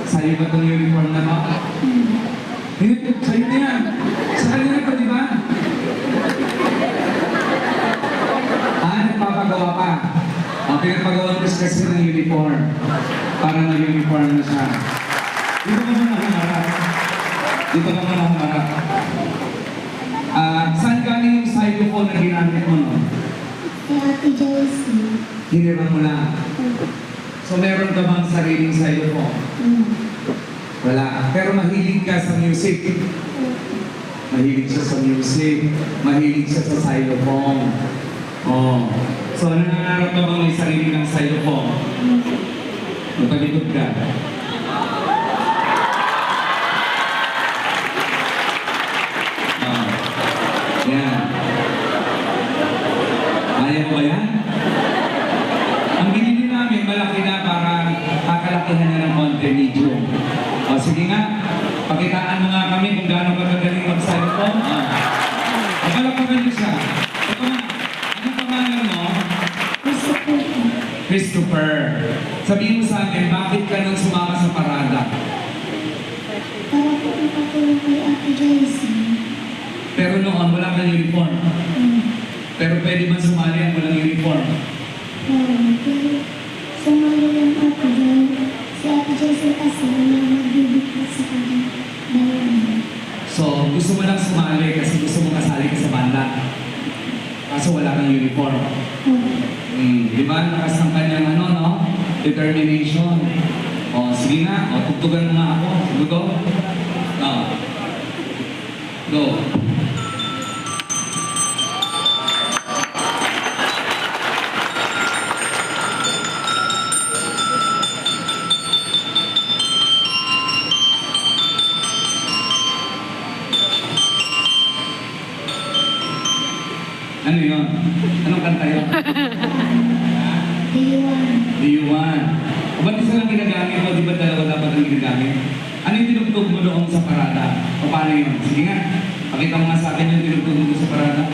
Sa'yo ba itong uniform na mo? Hindi, sa'yo na yan. Sa kanila pa, di ba? Nagpapagawa pa. Pinagpagawa ko kasi ng uniform. Para mag-uniform na siya. Dito ka muna humarap. Dito ka muna humarap. Saan galing yung xylophone na ginamit mo, no? Kay Ate Joyce. Hinirang mo lang. So meron ka bang sariling xylophone? Wala. Pero mahilig ka sa music. Mahilig siya sa music. Mahilig siya sa xylophone. Oh. So nangangarap ka bang may sarili ng xylophone? Magpalikod ka. Yan. Ayaw ba yan? Ang binili namin, malaki na para kakalakihan na ng konti, medium. O sige nga, pakitaan mo nga kami kung gaano ka magaling mag-cellphone. Magalapagan niyo siya. Ito nga, anong pangalan mo? Christopher. Sabihin mo sa akin, bakit ka nang sumama sa parada? Para po ipatulong kay Ate Joyce. Pero noon, wala kang uniform. Pero pwede man sumali ang walang uniform? Pero sumali lang Ate Joyce. Si Ate Joyce kasi may magbibigay sa kanya. So, gusto mo lang sumali kasi gusto mo kasali ka sa banda. Kaso wala kang uniform. Di ba? Lakas ng kanyang determination. O, sige nga. O, tugtugan mo nga ako. Sige, go. Go. Ano yun? Anong kanta yun? D1. O ba't isa lang ginagamit mo? Di ba dalawa dapat ang ginagamit? Ano yung tinugtog mo doon sa parada? O paano yun? Sige nga. Pakita mo nga sa akin yung tinugtog mo doon sa parada.